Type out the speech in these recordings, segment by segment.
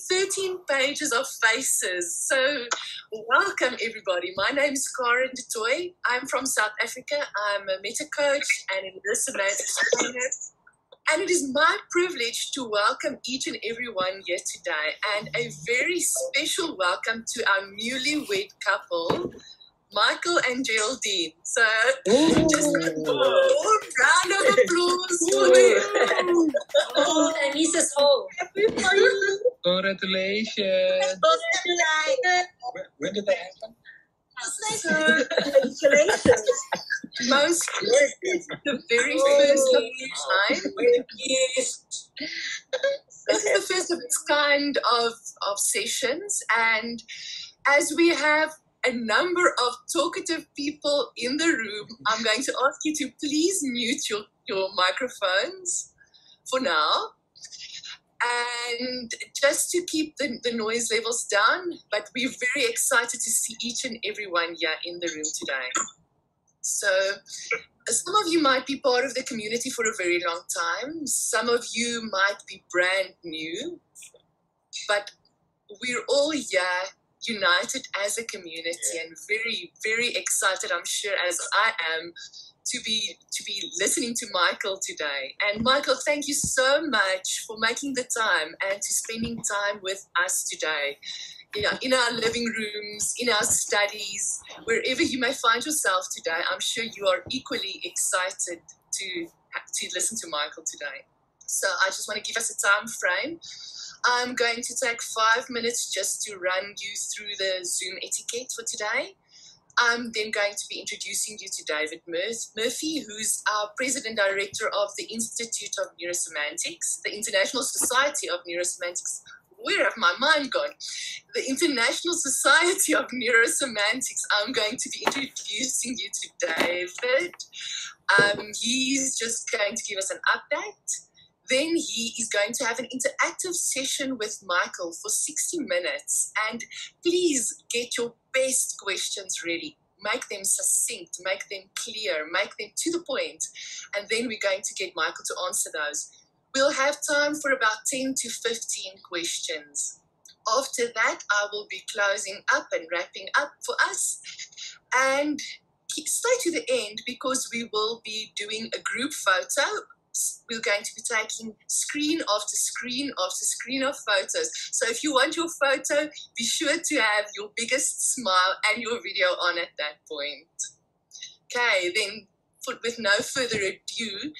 13 pages of faces. So welcome everybody. My name is Karen de Toy. I'm from South Africa. I'm a meta coach and a Neuro-Semantic trainer. And it is my privilege to welcome each and everyone here today, and a very special welcome to our newlywed couple, Michael and Geraldine. So just a round of applause for them. Oh, and Lisa's home. Congratulations. When did that happen? So, congratulations. Most the very first of its time. This is the first of its kind of sessions, and as we have a number of talkative people in the room, I'm going to ask you to please mute your microphones for now. And just to keep the noise levels down, but we're very excited to see each and everyone here in the room today. So some of you might be part of the community for a very long time. Some of you might be brand new, but we're all here united as a community and very, very excited, I'm sure, as I am, to be listening to Michael today. And Michael, thank you so much for making the time and to spending time with us today. Yeah, in our living rooms, in our studies, wherever you may find yourself today, I'm sure you are equally excited to listen to Michael today. So I just want to give us a time frame. I'm going to take 5 minutes just to run you through the Zoom etiquette for today. I'm then going to be introducing you to David Murphy, who's our President Director of the Institute of Neuro-Semantics, the International Society of Neuro-Semantics. Where have my mind gone? The International Society of Neuro-Semantics. I'm going to be introducing you to David. He's just going to give us an update. Then he is going to have an interactive session with Michael for 60 minutes. And please get your best questions ready. Make them succinct, make them clear, make them to the point. And then we're going to get Michael to answer those. We'll have time for about 10 to 15 questions. After that, I will be closing up and wrapping up for us. And stay to the end because we will be doing a group photo. We're going to be taking screen after screen after screen of photos. So if you want your photo, be sure to have your biggest smile and your video on at that point. Okay, then with no further ado,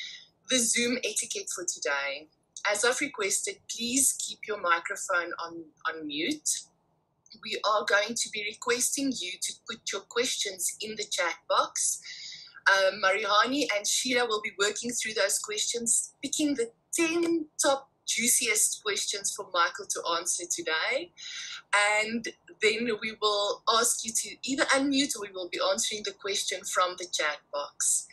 the Zoom etiquette for today. As I've requested, please keep your microphone on mute. We are going to be requesting you to put your questions in the chat box. Marihani and Sheila will be working through those questions, picking the 10 top juiciest questions for Michael to answer today. And then we will ask you to either unmute or we will be answering the question from the chat box.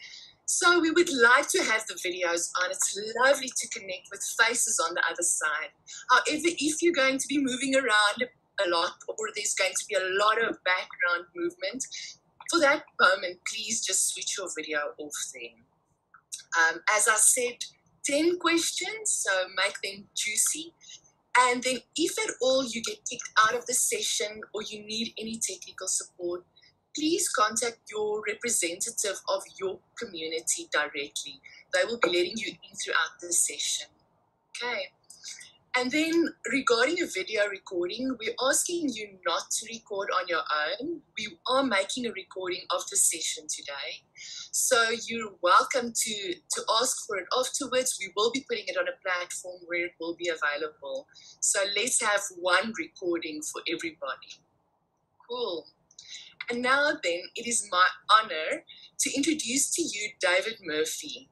So we would like to have the videos on. It's lovely to connect with faces on the other side. However, if you're going to be moving around a lot or there's going to be a lot of background movement, for that moment, please just switch your video off then. As I said, 10 questions, so make them juicy. And then if at all you get kicked out of the session or you need any technical support, please contact your representative of your community directly. They will be letting you in throughout the session. Okay. And then regarding a video recording, we're asking you not to record on your own. We are making a recording of the session today. So you're welcome to ask for it afterwards. We will be putting it on a platform where it will be available. So let's have one recording for everybody. Cool. And now then, it is my honor to introduce to you David Murphy.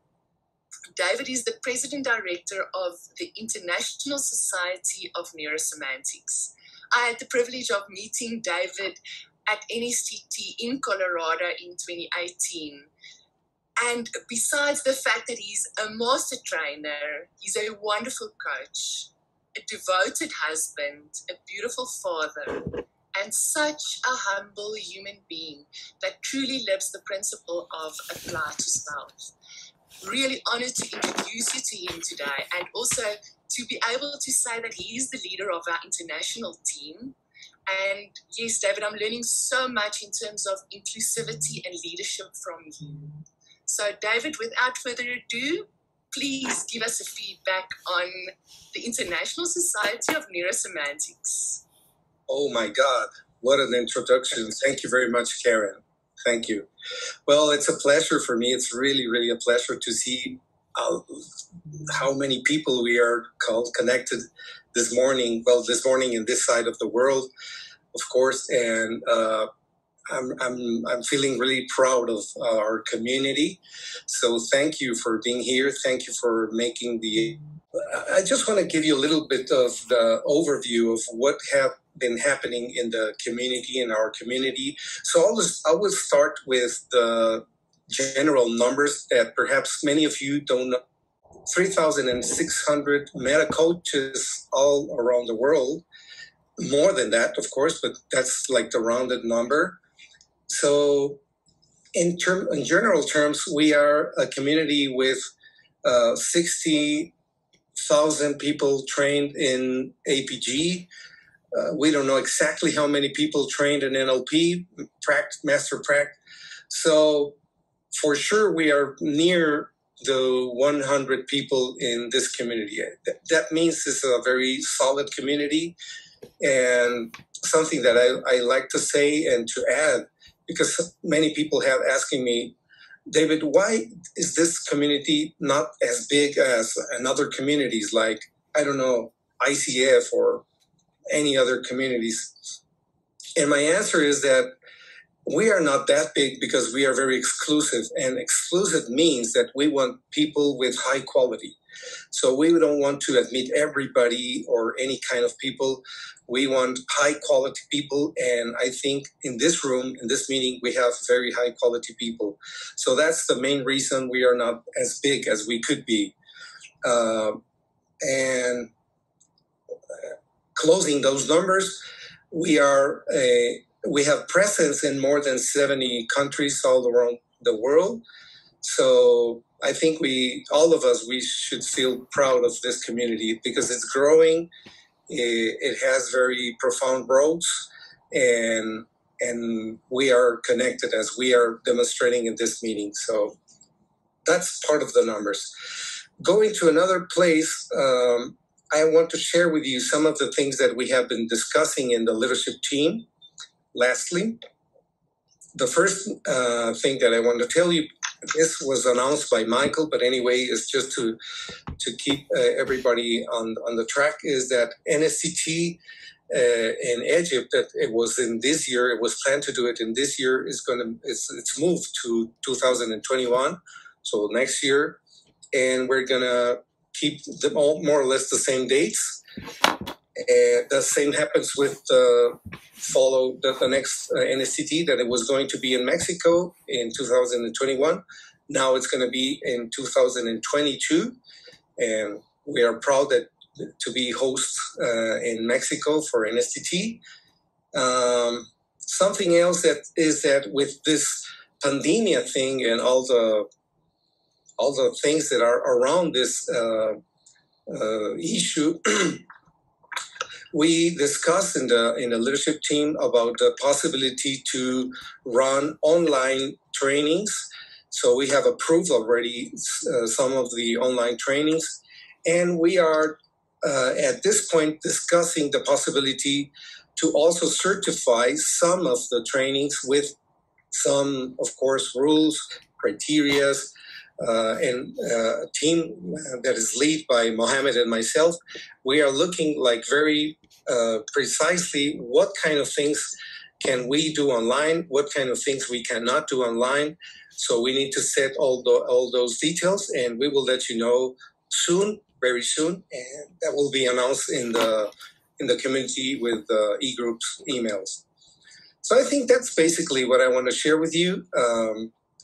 David is the President Director of the International Society of Neuro-Semantics. I had the privilege of meeting David at NSTT in Colorado in 2018. And besides the fact that he's a master trainer, he's a wonderful coach, a devoted husband, a beautiful father, and such a humble human being that truly lives the principle of apply to self. really honored to introduce you to him today, and also to be able to say that he is the leader of our international team. And yes, David, I'm learning so much in terms of inclusivity and leadership from you. So David, without further ado, please give us a feedback on the International Society of Neuro-Semantics. Oh my God, what an introduction. Thank you very much, Karen. Thank you. Well, it's a pleasure for me. It's really, really a pleasure to see how many people we are connected this morning. Well, this morning in this side of the world, of course, and I'm feeling really proud of our community. So thank you for being here. Thank you for making the. I just want to give you a little bit of the overview of what have been happening in the community, in our community. So I will start with the general numbers that perhaps many of you don't know. 3,600 meta coaches all around the world. More than that, of course, but that's like the rounded number. So in general terms, we are a community with 60,000 people trained in APG. We don't know exactly how many people trained in NLP, Master Pract. So for sure, we are near the 100 people in this community. That means it's a very solid community, and something that I like to say and to add, because many people have asking me, David, why is this community not as big as another communities like, I don't know, ICF or any other communities? And my answer is that we are not that big because we are very exclusive, and exclusive means that we want people with high quality. So we don't want to admit everybody or any kind of people. We want high quality people, and I think in this room, in this meeting, we have very high quality people. So that's the main reason we are not as big as we could be. And closing those numbers, we have presence in more than 70 countries all around the world. So I think we should feel proud of this community because it's growing. It has very profound roots, and we are connected as we are demonstrating in this meeting. So that's part of the numbers. Going to another place, I want to share with you some of the things that we have been discussing in the leadership team. Lastly, the first thing that I want to tell you, this was announced by Michael, but anyway, it's just to keep everybody on the track, is that NSCT in Egypt, that it was in this year, it was planned to do it in this year, it's moved to 2021, so next year, and we're gonna keep them all more or less the same dates. The same happens with the next NSCT, that it was going to be in Mexico in 2021. Now it's going to be in 2022, and we are proud to be hosts in Mexico for NSCT. Something else that with this pandemia thing and all the things that are around this issue. We discussed in the leadership team about the possibility to run online trainings. So we have approved already some of the online trainings, and we are at this point discussing the possibility to also certify some of the trainings with some, of course, rules, criteria, and a team that is led by Mohammed and myself. We are looking like very precisely what kind of things can we do online, what kind of things we cannot do online. So we need to set all those details, and we will let you know soon, very soon, and that will be announced in the community with e-groups emails. So I think that's basically what I want to share with you,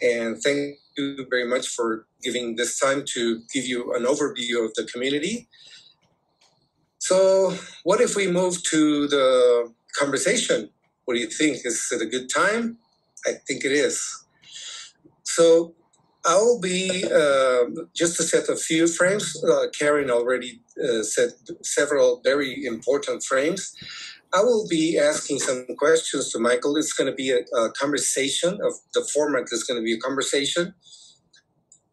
and thank you very much for giving this time to give you an overview of the community. So what if we move to the conversation? What do you think? Is it a good time? I think it is. So I'll be, just to set a few frames, Karen already set several very important frames. I will be asking some questions to Michael. It's going to be a conversation. Of the format is going to be a conversation,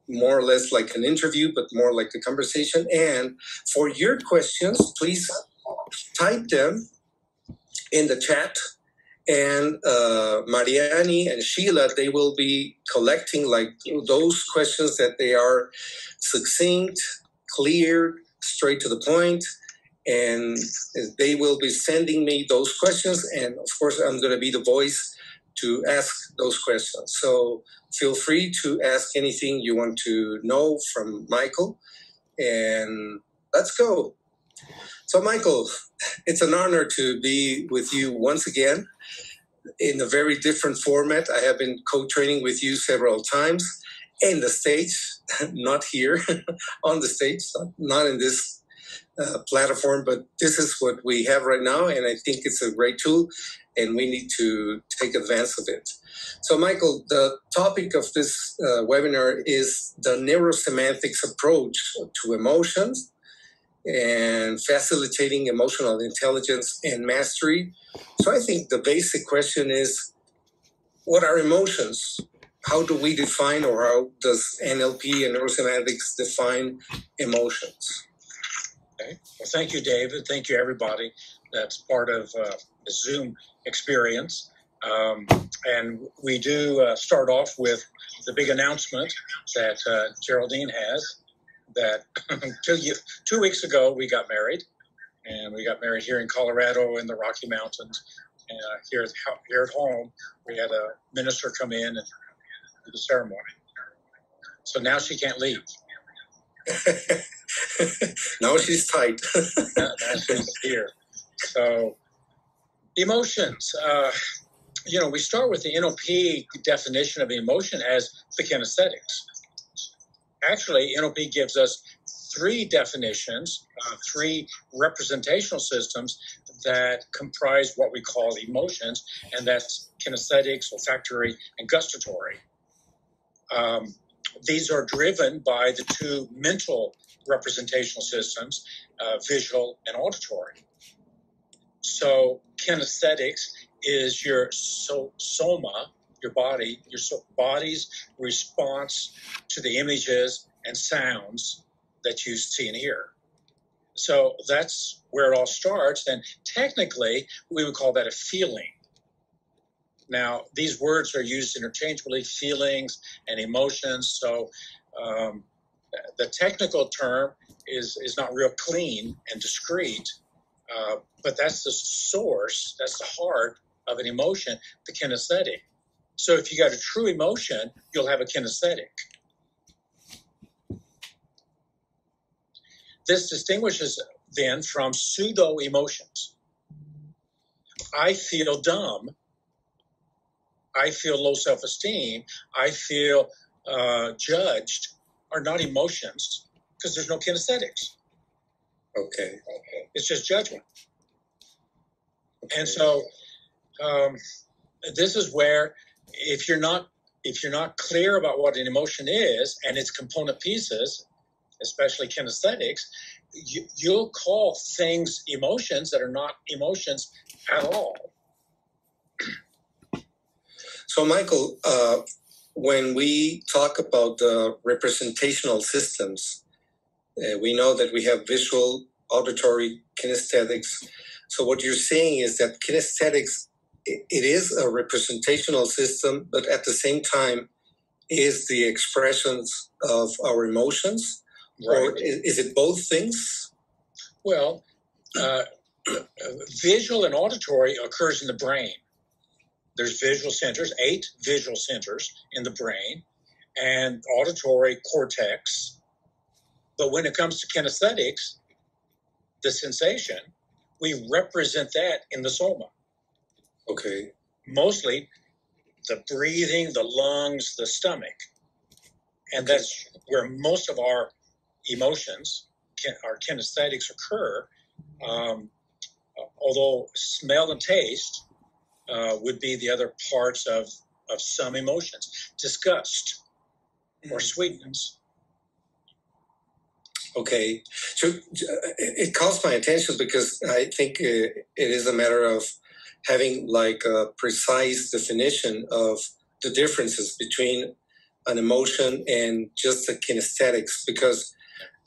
more or less like an interview, but more like a conversation. And for your questions, please type them in the chat. And Mariani and Sheila, they will be collecting like those questions that they are succinct, clear, straight to the point, and they will be sending me those questions. And of course, I'm going to be the voice to ask those questions. So feel free to ask anything you want to know from Michael, and let's go. So Michael, it's an honor to be with you once again in a very different format. I have been co-training with you several times in the States, not here on the stage, not in this platform, but this is what we have right now, and I think it's a great tool, and we need to take advantage of it. So Michael, the topic of this webinar is the neurosemantics approach to emotions and facilitating emotional intelligence and mastery. So I think the basic question is, what are emotions? How do we define, or how does NLP and neurosemantics define emotions? Okay. Well, thank you, David. Thank you, everybody that's part of the Zoom experience. And we do start off with the big announcement that Geraldine has, that 2 weeks ago we got married, and we got married here in Colorado in the Rocky Mountains. And here at home, we had a minister come in and do the ceremony. So now she can't leave. Now she's tight. Now she's here. So emotions. We start with the NLP definition of emotion as the kinesthetics. Actually, NLP gives us 3 definitions, 3 representational systems that comprise what we call emotions, and that's kinesthetics, olfactory, and gustatory. These are driven by the 2 mental representational systems, visual and auditory. So kinesthetics is your soma, your body, your body's response to the images and sounds that you see and hear. So that's where it all starts. And technically, we would call that a feeling. Now, these words are used interchangeably, feelings and emotions. So the technical term is not real clean and discrete, but that's the source, that's the heart of an emotion, the kinesthetic. So if you got a true emotion, you'll have a kinesthetic. This distinguishes then from pseudo emotions. I feel dumb. I feel low self-esteem. I feel judged, are not emotions because there's no kinesthetics. Okay. It's just judgment. Okay. And so this is where if you're not clear about what an emotion is and its component pieces, especially kinesthetics, you'll call things emotions that are not emotions at all. So Michael, when we talk about the representational systems, we know that we have visual, auditory, kinesthetics. So what you're saying is that kinesthetics, it is a representational system, but at the same time is the expressions of our emotions? Right. Or is it both things? Well, visual and auditory occurs in the brain. There's visual centers, 8 visual centers in the brain, and auditory cortex. But when it comes to kinesthetics, the sensation, we represent that in the soma. Okay. Mostly the breathing, the lungs, the stomach. And okay. That's where most of our emotions, our kinesthetics occur. Although smell and taste would be the other parts of some emotions. Disgust. or sweetness. Okay. So it calls my attention because I think it is a matter of having like a precise definition of the differences between an emotion and just the kinesthetics, because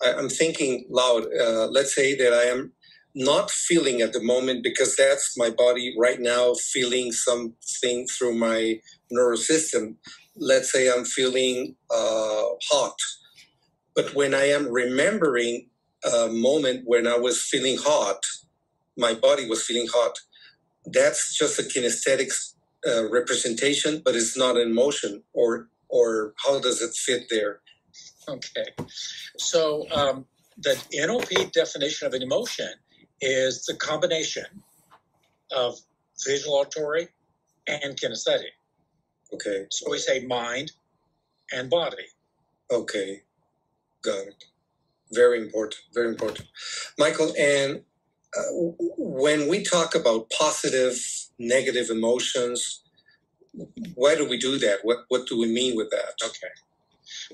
I'm thinking loud. Let's say that I am not feeling at the moment because that's my body right now feeling something through my nervous system. Let's say I'm feeling hot. But when I am remembering a moment when I was feeling hot, my body was feeling hot, that's just a kinesthetics representation, but it's not an emotion. Or how does it fit there? Okay. So the NLP definition of an emotion is the combination of visual, auditory, and kinesthetic. Okay. So we say mind and body. Okay. Got it. Very important. Very important. Michael, and when we talk about positive, negative emotions, why do we do that? What do we mean with that? Okay.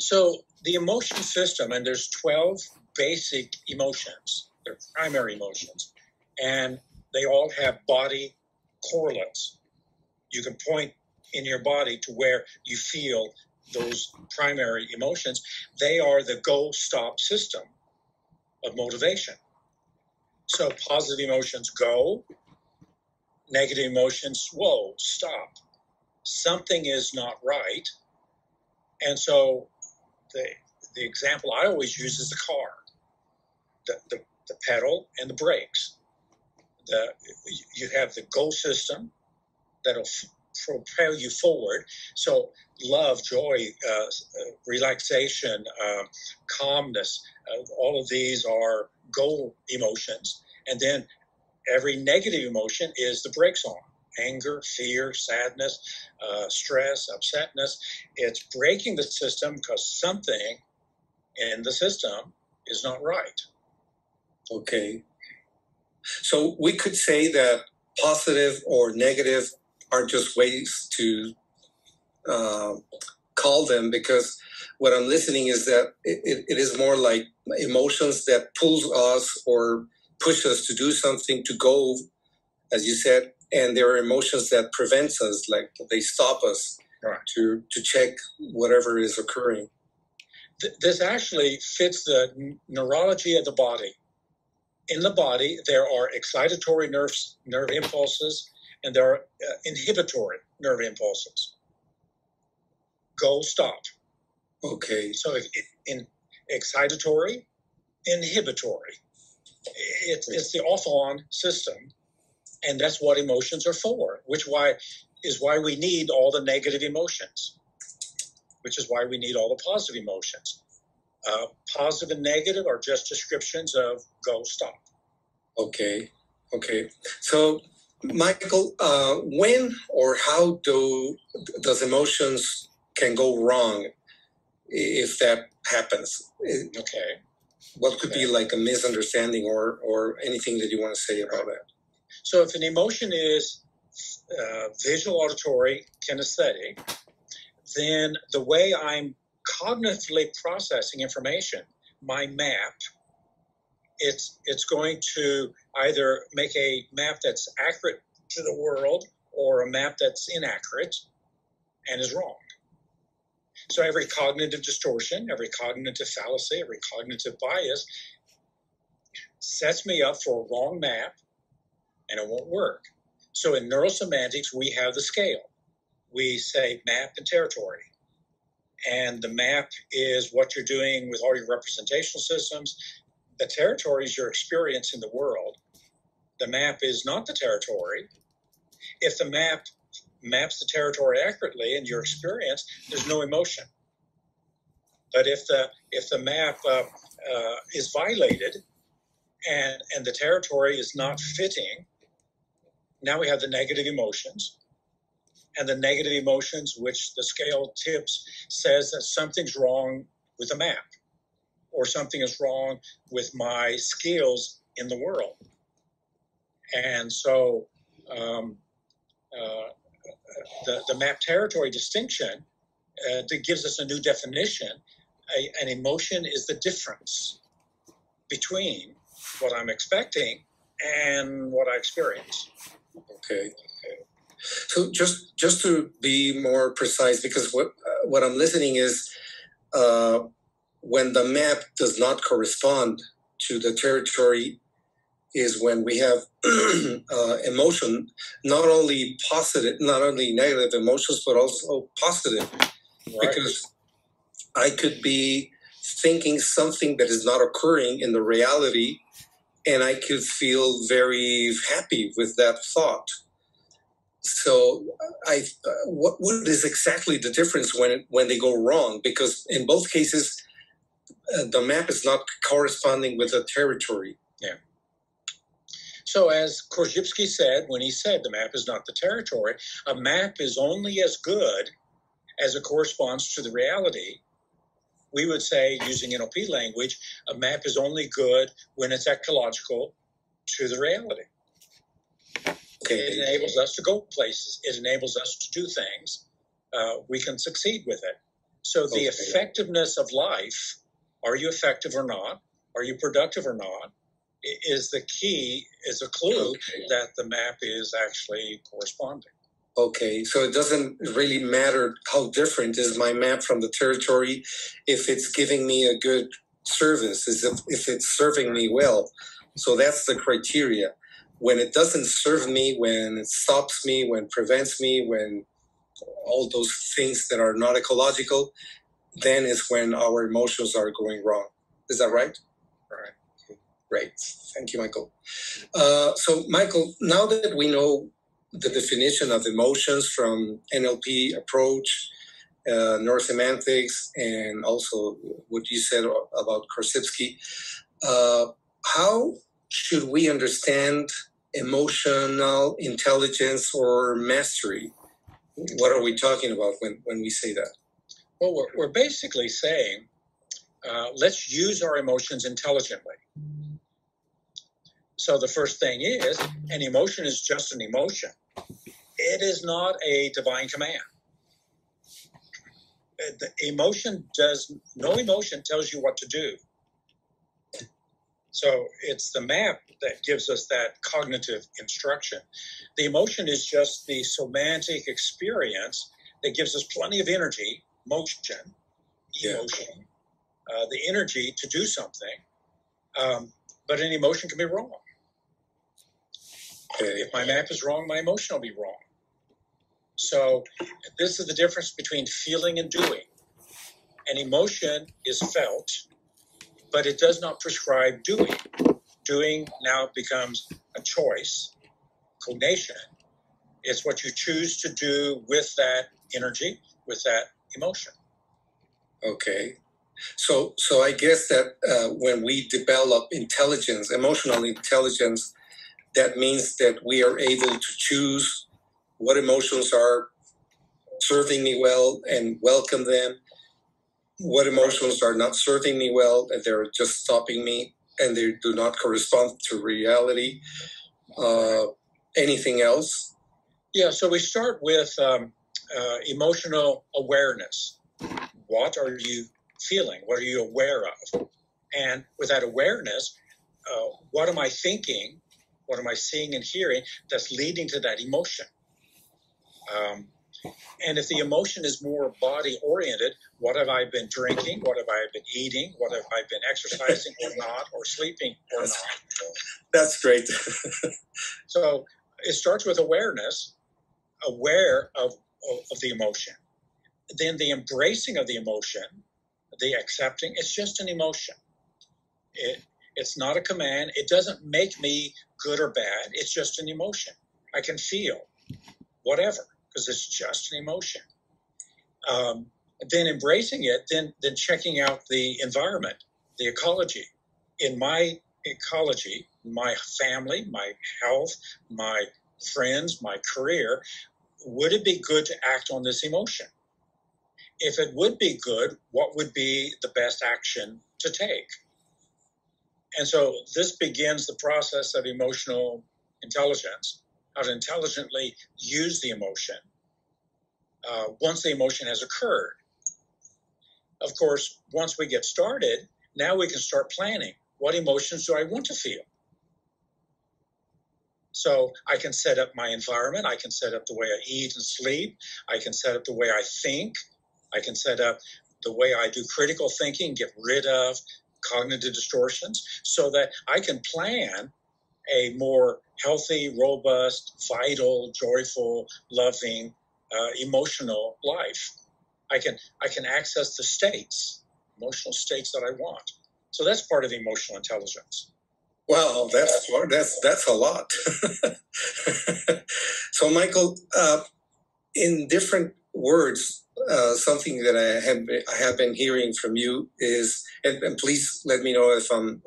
So the emotion system, and there's 12 basic emotions. They're primary emotions. And they all have body correlates. You can point in your body to where you feel those primary emotions. They are the go-stop system of motivation. So positive emotions go, negative emotions, whoa, stop. Something is not right. And so the example I always use is the car, the pedal and the brakes. You have the go system that'll propel you forward. So love, joy, relaxation, calmness, all of these are go emotions. And then every negative emotion is the brakes on. Anger, fear, sadness, stress, upsetness. It's breaking the system because something in the system is not right. Okay. So we could say that positive or negative are just ways to call them, because what I'm listening is that it is more like emotions that pulls us or push us to do something, to go, as you said, and there are emotions that prevents us, like they stop us to check whatever is occurring. This actually fits the neurology of the body. In the body, there are excitatory nerve impulses, and there are inhibitory nerve impulses. Go, stop. Okay. So in excitatory, inhibitory, it's the off-on system, and that's what emotions are for, which is why we need all the negative emotions, which is why we need all the positive emotions. Positive and negative are just descriptions of go, stop. Okay. So, Michael, when or how does emotions can go wrong if that happens? Okay. What could be like a misunderstanding or anything that you want to say about that? So if an emotion is visual, auditory, kinesthetic, then the way I'm cognitively processing information, my map, it's going to either make a map that's accurate to the world or a map that's inaccurate and is wrong. So every cognitive distortion, every cognitive fallacy, every cognitive bias sets me up for a wrong map, and it won't work. So in Neuro-Semantics, we have the scale. We say map and territory. And the map is what you're doing with all your representational systems. The territory is your experience in the world. The map is not the territory. If the map maps the territory accurately in your experience, there's no emotion. But if the map is violated and the territory is not fitting, now we have the negative emotions. And the negative emotions, which the scale tips, says that something's wrong with the map, or something is wrong with my skills in the world. And so the map territory distinction that gives us a new definition. An emotion is the difference between what I'm expecting and what I experience. Okay. So just to be more precise, because what I'm listening is when the map does not correspond to the territory is when we have emotion, not only negative emotions, but also positive. Right. Because I could be thinking something that is not occurring in the reality, and I could feel very happy with that thought. So, what is exactly the difference when they go wrong? Because in both cases, the map is not corresponding with the territory. Yeah. So as Korzybski said, when he said the map is not the territory, a map is only as good as it corresponds to the reality. We would say, using NLP language, a map is only good when it's ecological to the reality. Okay. It enables us to go places. It enables us to do things. We can succeed with it. So the effectiveness of life, are you effective or not? Are you productive or not? Is the key, is a clue that the map is actually corresponding. Okay, so it doesn't really matter how different is my map from the territory if it's giving me a good service, if it's serving me well. So that's the criteria. When it doesn't serve me, when it stops me, when it prevents me, when all those things that are not ecological, then is when our emotions are going wrong. Is that right? Right. Great. Thank you, Michael. So, Michael, now that we know the definition of emotions from NLP approach, Neuro-Semantics, and also what you said about Korzybski, how should we understand emotional intelligence or mastery? What are we talking about when we say that? Well, we're basically saying, let's use our emotions intelligently. So the first thing is, an emotion is just an emotion. It is not a divine command. No emotion tells you what to do. So it's the map that gives us that cognitive instruction. The emotion is just the somatic experience that gives us plenty of energy, emotion, the energy to do something. But an emotion can be wrong. If my map is wrong, my emotion will be wrong. So this is the difference between feeling and doing. An emotion is felt, but it does not prescribe doing. Doing now becomes a choice, cognation. It's what you choose to do with that energy, with that emotion. Okay. So I guess that when we develop intelligence, emotional intelligence, that means that we are able to choose what emotions are serving me well and welcome them, what emotions are not serving me well and they're just stopping me and they do not correspond to reality. Anything else? Yeah, so we start with emotional awareness. What are you feeling? What are you aware of? And with that awareness, what am I thinking? What am I seeing and hearing that's leading to that emotion? And if the emotion is more body-oriented, what have I been drinking? What have I been eating? What have I been exercising or not, or sleeping or not? That's great. So it starts with awareness, aware of the emotion. Then the embracing of the emotion, the accepting, it's just an emotion. It's not a command. It doesn't make me good or bad. It's just an emotion. I can feel whatever because it's just an emotion. Then embracing it, then checking out the environment, the ecology. In my ecology, my family, my health, my friends, my career, would it be good to act on this emotion? If it would be good, what would be the best action to take? And so this begins the process of emotional intelligence, how to intelligently use the emotion once the emotion has occurred. Of course, once we get started, now we can start planning. What emotions do I want to feel? So I can set up my environment. I can set up the way I eat and sleep. I can set up the way I think. I can set up the way I do critical thinking, get rid of cognitive distortions, so that I can plan a more healthy, robust, vital, joyful, loving, emotional life. I can access the states, emotional states that I want. So that's part of emotional intelligence. Wow, that's a lot. So, Michael, in different words, something that I have been hearing from you is, and please let me know if I'm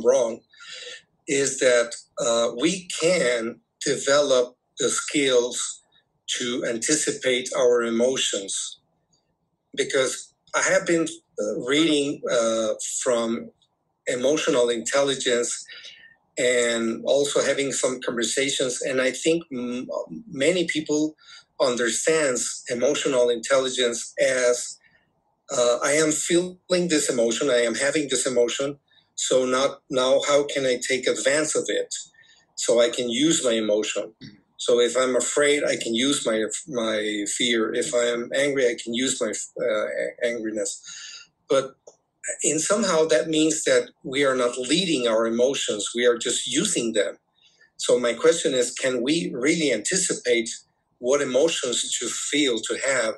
wrong, is that we can develop the skills to anticipate our emotions. Because I have been reading from emotional intelligence and also having some conversations, and I think many people understands emotional intelligence as I am feeling this emotion, I am having this emotion, so now how can I take advantage of it so I can use my emotion? So if I'm afraid, I can use my fear. If I am angry, I can use my angriness. But in somehow that means that we are not leading our emotions, we are just using them. So my question is, can we really anticipate what emotions to feel, to have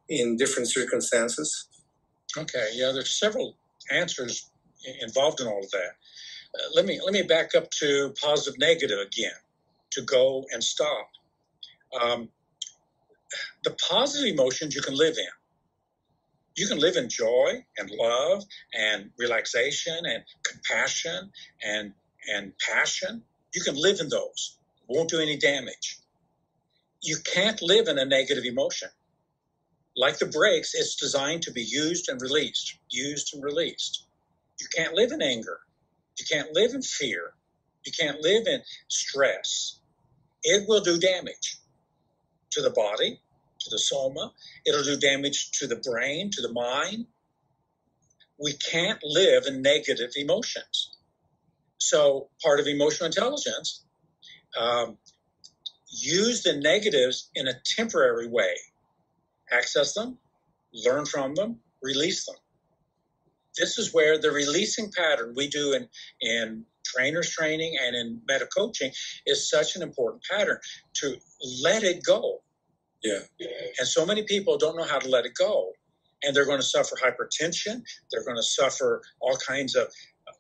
in different circumstances? Okay, yeah, there's several answers involved in all of that. Let me back up to positive negative again, to go and stop. The positive emotions you can live in. You can live in joy and love and relaxation and compassion and passion. You can live in those. It won't do any damage. You can't live in a negative emotion. Like the brakes, it's designed to be used and released, used and released. You can't live in anger. You can't live in fear. You can't live in stress. It will do damage to the body, to the soma. It'll do damage to the brain, to the mind. We can't live in negative emotions. So part of emotional intelligence, use the negatives in a temporary way. Access them, learn from them, release them. This is where the releasing pattern we do in trainers training and in meta coaching is such an important pattern, to let it go. Yeah. And so many people don't know how to let it go. And they're going to suffer hypertension. They're going to suffer all kinds of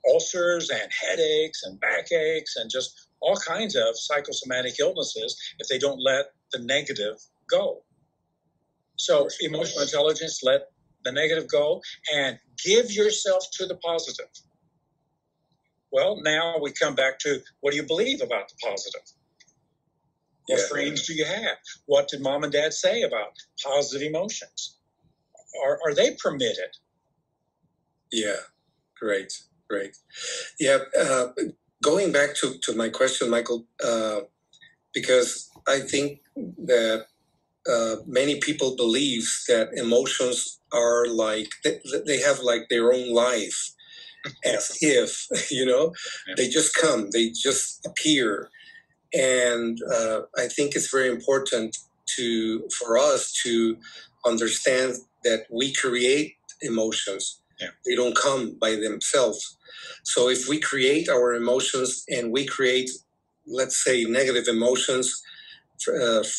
ulcers and headaches and backaches and just all kinds of psychosomatic illnesses if they don't let the negative go. So emotional intelligence, let the negative go and give yourself to the positive. Well, now we come back to, what do you believe about the positive? What frames do you have? What did mom and dad say about positive emotions? Are they permitted? Yeah, great. Yeah, going back to my question, Michael, because I think that many people believe that emotions are like, they have like their own life, as if, they just come, they just appear. And I think it's very important for us to understand that we create emotions. Yeah. They don't come by themselves. So if we create our emotions and we create, let's say, negative emotions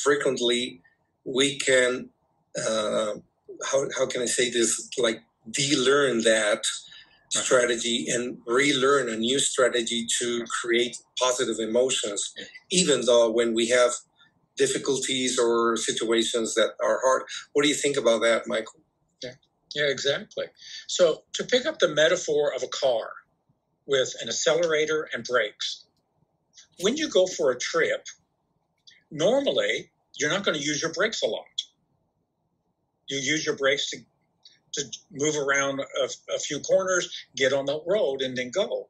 frequently, we can, how can I say this, like de-learn that strategy and relearn a new strategy to create positive emotions, even though when we have difficulties or situations that are hard. What do you think about that, Michael? Yeah, exactly. So to pick up the metaphor of a car with an accelerator and brakes, when you go for a trip, normally you're not going to use your brakes a lot. You use your brakes to move around a few corners, get on the road, and then go.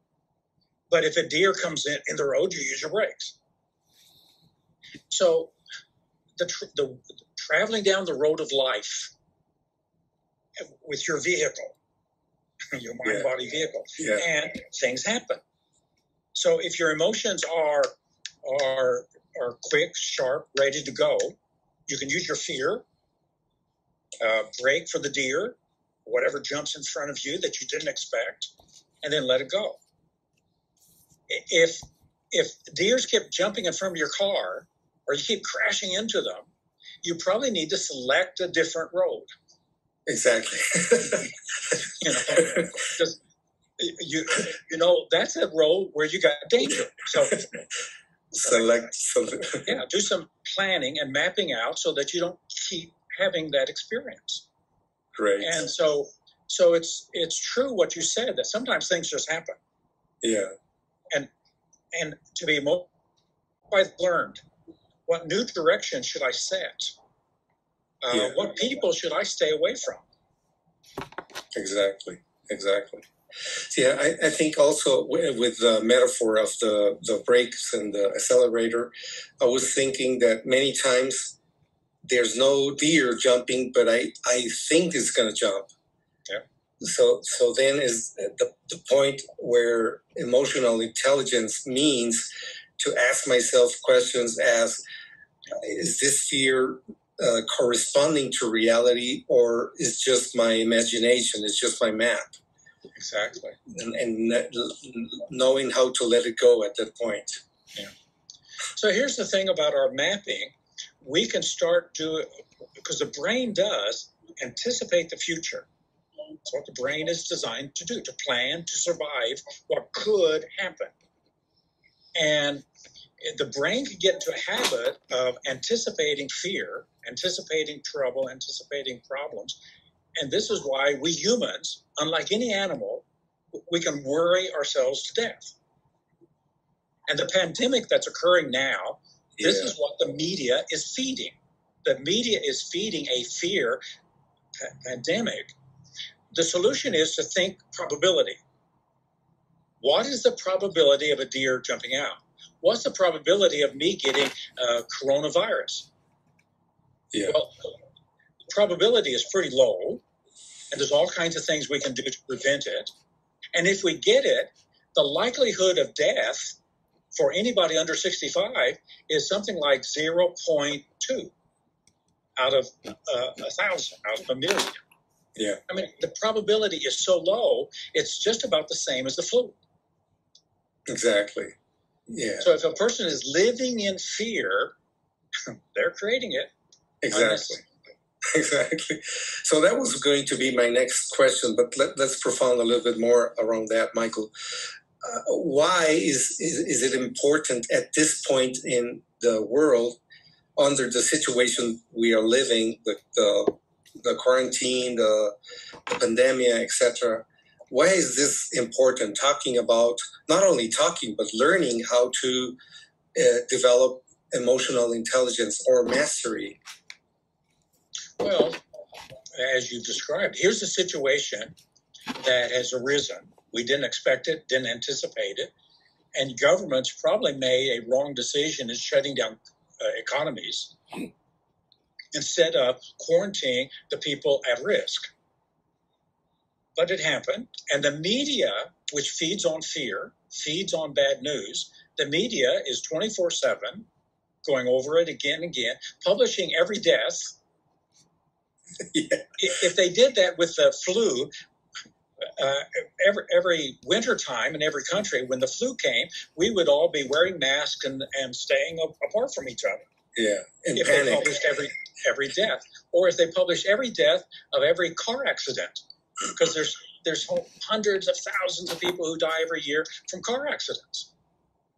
But if a deer comes in the road, you use your brakes. So the traveling down the road of life with your vehicle, your mind-body vehicle, and things happen. So if your emotions are quick, sharp, ready to go, you can use your fear, brake for the deer, whatever jumps in front of you that you didn't expect, and then let it go. If deers keep jumping in front of your car, or you keep crashing into them, you probably need to select a different road. Exactly. Just, that's a road where you got danger. So do some planning and mapping out so that you don't keep having that experience. Great. And so it's true what you said, that sometimes things just happen. Yeah. And to be more, I've learned what new direction should I set? What people should I stay away from? Exactly. Yeah, I think also with the metaphor of the brakes and the accelerator, I was thinking that many times there's no deer jumping, but I think it's going to jump. Yeah. So then is the point where emotional intelligence means to ask myself questions as, is this fear corresponding to reality, or is just my imagination, it's just my map? Exactly. And knowing how to let it go at that point. Yeah. So here's the thing about our mapping. We can start doing, because the brain does anticipate the future. That's what the brain is designed to do, to plan, to survive what could happen. And the brain can get into a habit of anticipating fear, anticipating trouble, anticipating problems. And this is why we humans, unlike any animal, we can worry ourselves to death. And the pandemic that's occurring now, this is what the media is feeding. The media is feeding a fear pandemic. The solution is to think probability. What is the probability of a deer jumping out? What's the probability of me getting coronavirus? Yeah. Well, the probability is pretty low, and there's all kinds of things we can do to prevent it. And if we get it, the likelihood of death for anybody under 65 is something like 0.2 out of 1,000, out of a million. Yeah. I mean, the probability is so low, it's just about the same as the flu. Exactly. Yeah. So if a person is living in fear, they're creating it. Exactly. Exactly. So that was going to be my next question, but let's profound a little bit more around that, Michael. Why is it important at this point in the world, under the situation we are living, the quarantine, the pandemic, etc.? Why is this important? Talking about, not only talking, but learning how to develop emotional intelligence or mastery. Well, as you've described, here's a situation that has arisen. We didn't expect it, didn't anticipate it, and governments probably made a wrong decision in shutting down economies instead of quarantining the people at risk. But it happened, and the media, which feeds on fear, feeds on bad news, the media is 24/7, going over it again and again, publishing every death. Yeah. If they did that with the flu, every winter time in every country, when the flu came, we would all be wearing masks and staying apart from each other. Yeah, and if panic. They published every death, or if they published every death of every car accident, because there's hundreds of thousands of people who die every year from car accidents.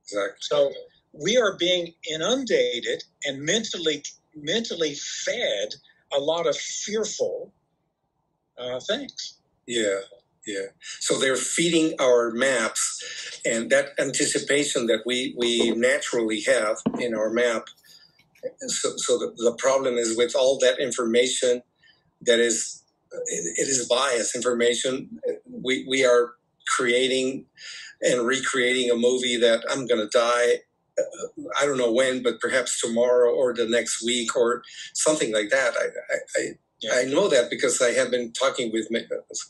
Exactly. So we are being inundated and mentally fed a lot of fearful things. Yeah. Yeah. So they're feeding our maps, and that anticipation that we naturally have in our map. So the problem is with all that information that is, it is biased information. We are creating and recreating a movie that I'm going to die. I don't know when, but perhaps tomorrow or the next week or something like that. Yeah. I know that because I have been talking with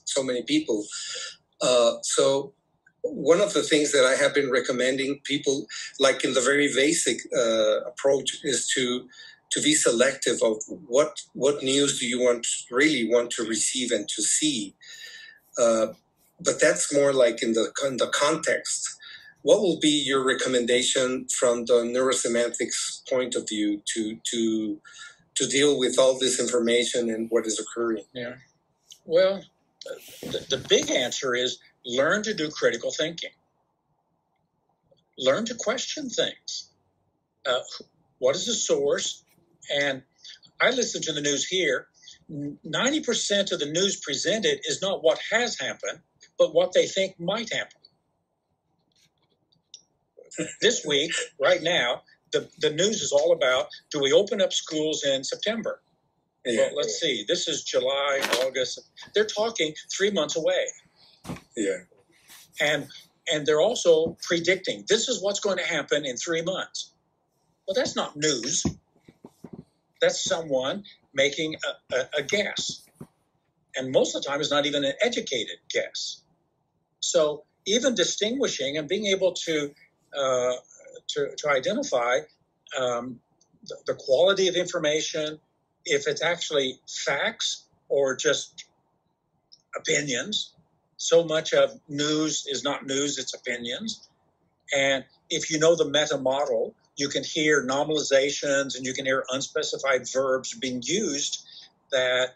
so many people. So one of the things that I have been recommending people, like in the very basic approach, is to be selective of what news do you really want to receive and to see. But that's more like in the context. What will be your recommendation from the neurosemantics point of view to deal with all this information and what is occurring? Yeah. Well, the big answer is learn to do critical thinking. Learn to question things. What is the source? And I listen to the news here. 90% of the news presented is not what has happened, but what they think might happen. This week, right now, the news is all about, do we open up schools in September? Yeah. Well, let's see. This is July, August. They're talking 3 months away. Yeah. And they're also predicting this is what's going to happen in 3 months. Well, that's not news. That's someone making a guess. And most of the time, it's not even an educated guess. So even distinguishing and being able to identify the quality of information, if it's actually facts or just opinions. So much of news is not news, it's opinions. And if you know the meta model, you can hear nominalizations and you can hear unspecified verbs being used that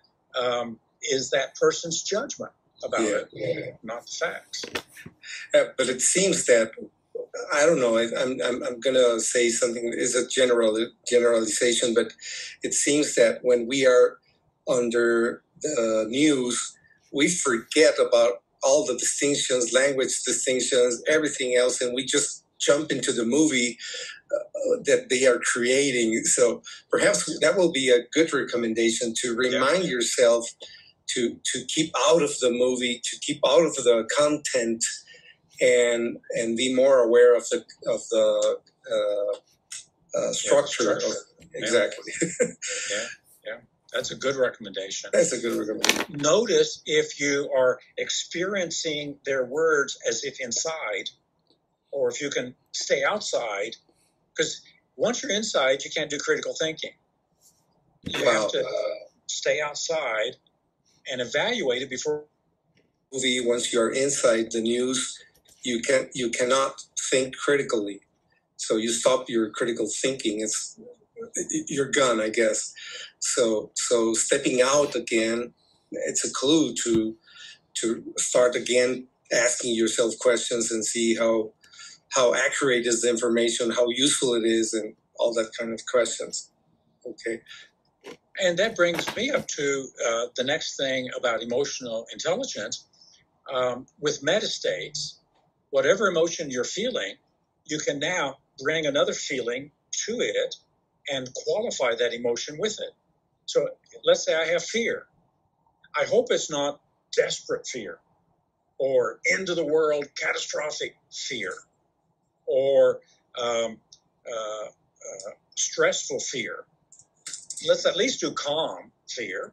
is that person's judgment about it, not the facts. But it seems that, I don't know, I'm going to say something that is a generalization, but it seems that when we are under the news, we forget about all the distinctions, language distinctions, everything else, and we just jump into the movie that they are creating. So perhaps that will be a good recommendation to remind yourself to keep out of the movie, to keep out of the content, and be more aware of the structure. Exactly. Yeah. That's a good recommendation. That's a good recommendation. Notice if you are experiencing their words as if inside, or if you can stay outside, because once you're inside, you can't do critical thinking. You have to stay outside and evaluate it before. Once you're inside the news, you cannot think critically. So you stop your critical thinking. You're gone, I guess. So stepping out again, it's a clue to start again asking yourself questions and see how accurate is the information, how useful it is, and all that kind of questions. Okay. And that brings me up to the next thing about emotional intelligence. With metastates, whatever emotion you're feeling, you can now bring another feeling to it and qualify that emotion with it. So let's say I have fear. I hope it's not desperate fear or end of the world catastrophic fear or stressful fear. Let's at least do calm fear.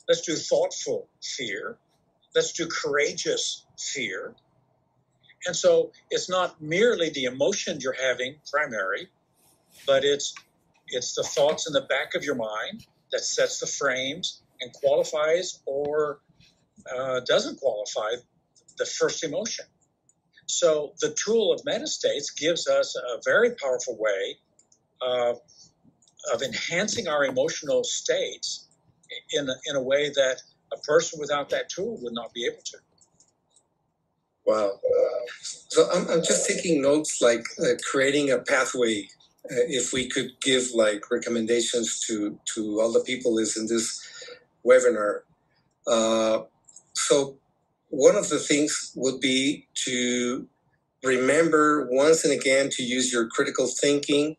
Let's do thoughtful fear. Let's do courageous fear. And so it's not merely the emotion you're having primary, but it's the thoughts in the back of your mind that sets the frames and qualifies or doesn't qualify the first emotion. So the tool of metastates gives us a very powerful way of enhancing our emotional states in a way that a person without that tool would not be able to. Wow. So I'm just taking notes, like creating a pathway. If we could give like recommendations to all the people is in this webinar. So one of the things would be to remember once and again to use your critical thinking,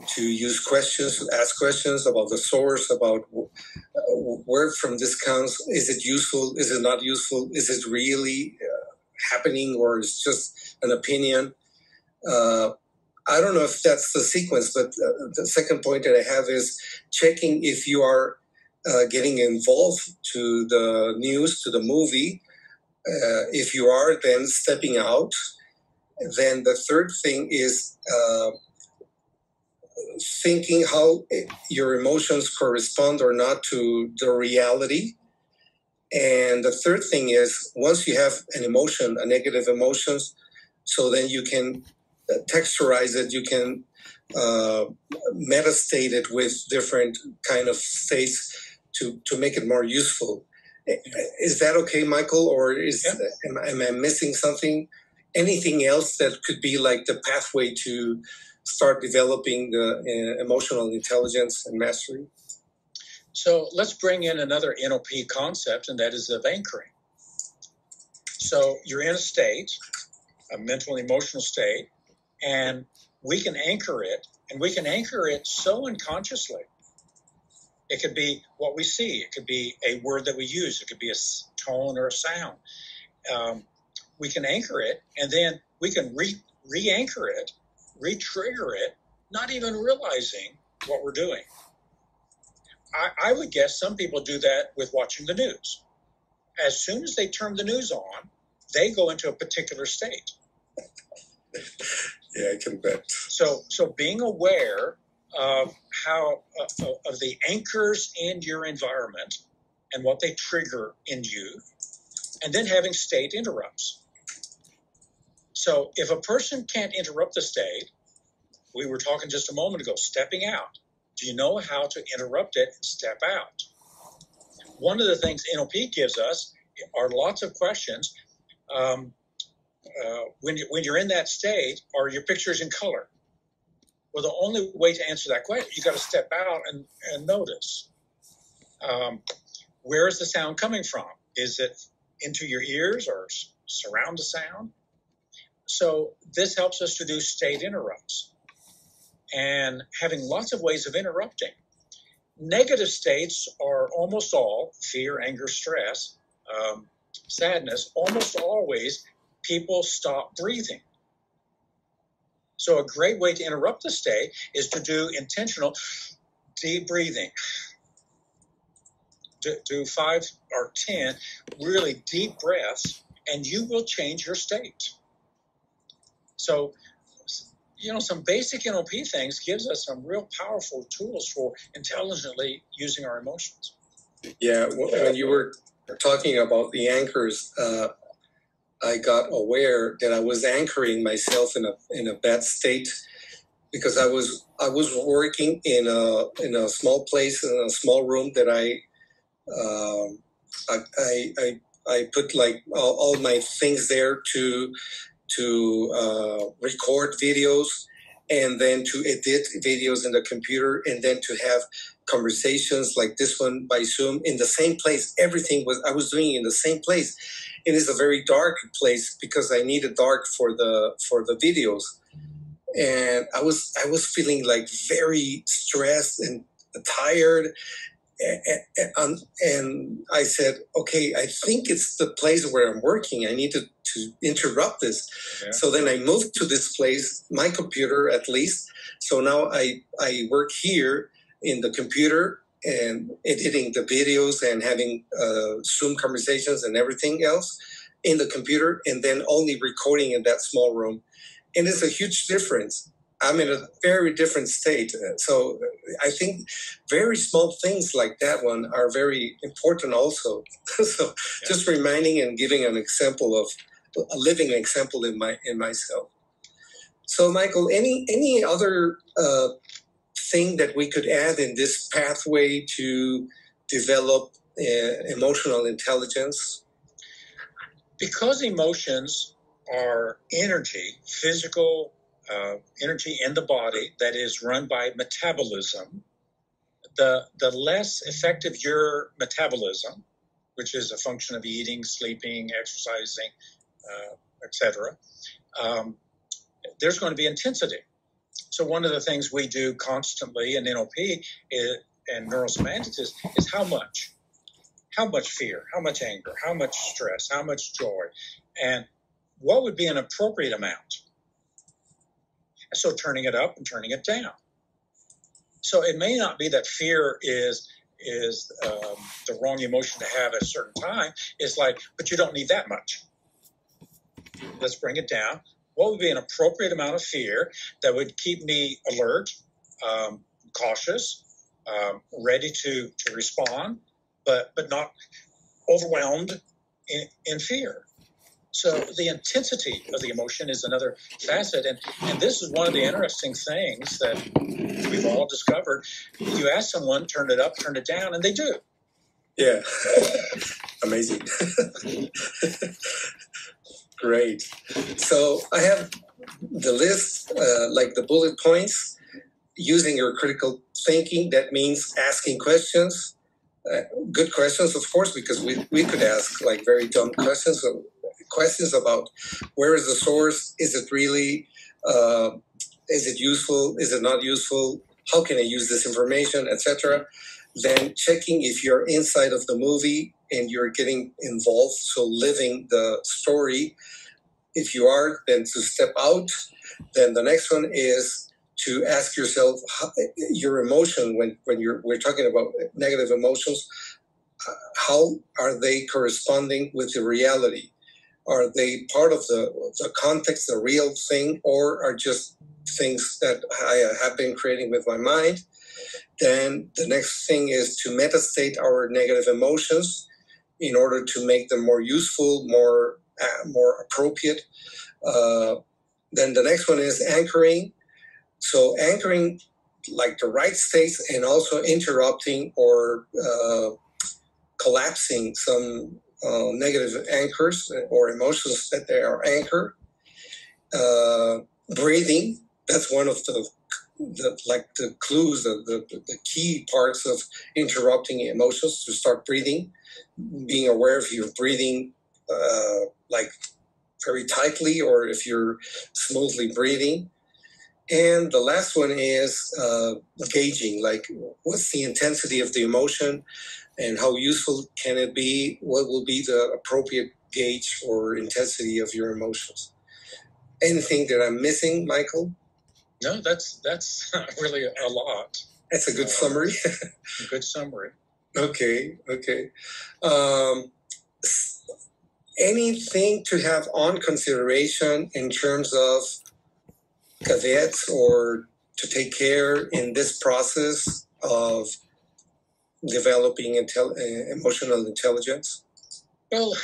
to use questions, to ask questions about the source, about where from this comes. Is it useful? Is it not useful? Is it really happening, or is just an opinion? I don't know if that's the sequence, but the second point that I have is checking if you are getting involved to the news, to the movie. If you are, then stepping out. Then the third thing is thinking how your emotions correspond or not to the reality. And the third thing is, once you have an emotion, a negative emotions, so then you can texturize it, you can metastate it with different kind of states to make it more useful. Is that okay, Michael, or am I missing something? Anything else that could be like the pathway to start developing the emotional intelligence and mastery? So let's bring in another NLP concept, and that is of anchoring. So you're in a state, a mental and emotional state, and we can anchor it, and we can anchor it so unconsciously. It could be what we see. It could be a word that we use. It could be a tone or a sound. We can anchor it, and then we can re-anchor it, re-trigger it, not even realizing what we're doing. I would guess some people do that with watching the news. As soon as they turn the news on, they go into a particular state. Yeah, I can bet. So being aware of how of the anchors in your environment and what they trigger in you, and then having state interrupts. So if a person can't interrupt the state, we were talking just a moment ago, stepping out. Do you know how to interrupt it and step out? One of the things NLP gives us are lots of questions. When you're in that state, are your pictures in color? Well, the only way to answer that question, you got to step out and notice. Where is the sound coming from? Is it into your ears or surround the sound? So this helps us to do state interrupts and having lots of ways of interrupting. Negative states are almost all fear, anger, stress, sadness. Almost always people stop breathing. So a great way to interrupt the state is to do intentional deep breathing. Do 5 or 10 really deep breaths, and you will change your state. So, some basic NLP things gives us some real powerful tools for intelligently using our emotions. Yeah, when you were talking about the anchors, I got aware that I was anchoring myself in a bad state because I was working in a small place, in a small room that I put like all my things there to record videos and then to edit videos in the computer and then to have conversations like this one by Zoom in the same place. Everything I was doing in the same place. It is a very dark place because I needed dark for the videos. And I was feeling like very stressed and tired. And I said, okay, I think it's the place where I'm working. I need to interrupt this. Yeah. So then I moved to this place, my computer at least. So now I work here in the computer and editing the videos and having Zoom conversations and everything else in the computer, and then only recording in that small room. And it's a huge difference. I'm in a very different state. So I think very small things like that one are very important also. So just reminding and giving an example of a living example in myself. So Michael, any other thing that we could add in this pathway to develop emotional intelligence? Because emotions are energy, physical energy in the body that is run by metabolism, the less effective your metabolism, which is a function of eating, sleeping, exercising, etc., there's going to be intensity. So one of the things we do constantly in NLP and Neuro-Semantic is how much? How much fear? How much anger? How much stress? How much joy? And what would be an appropriate amount? So turning it up and turning it down. So it may not be that fear is the wrong emotion to have at a certain time is like, but you don't need that much. Let's bring it down. What would be an appropriate amount of fear that would keep me alert, cautious, ready to respond, but not overwhelmed in fear? So the intensity of the emotion is another facet. And this is one of the interesting things that we've all discovered. You ask someone, turn it up, turn it down, and they do. Yeah. Amazing. Great. So I have the list, like the bullet points, using your critical thinking. That means asking questions, good questions, of course, because we could ask like very dumb questions. Questions about where is the source? Is it really, is it useful? Is it not useful? How can I use this information, etc.? Then checking if you're inside of the movie and you're getting involved, so living the story. If you are, then to step out. Then the next one is to ask yourself your emotion when we're talking about negative emotions. How are they corresponding with the reality? Are they part of the context, the real thing, or are just things that I have been creating with my mind? Then the next thing is to metastate our negative emotions in order to make them more useful, more appropriate. Then the next one is anchoring. So anchoring like the right states and also interrupting or collapsing some negative anchors or emotions that they are anchor. Breathing, that's one of the clues, the key parts of interrupting emotions, to start breathing, being aware if you're breathing like very tightly or if you're smoothly breathing. And the last one is gauging, like what's the intensity of the emotion and how useful can it be? What will be the appropriate gauge or intensity of your emotions? Anything that I'm missing, Michael? No, that's really a lot. That's a good summary. A good summary. Okay. Anything to have on consideration in terms of caveats or to take care in this process of developing emotional intelligence? Well,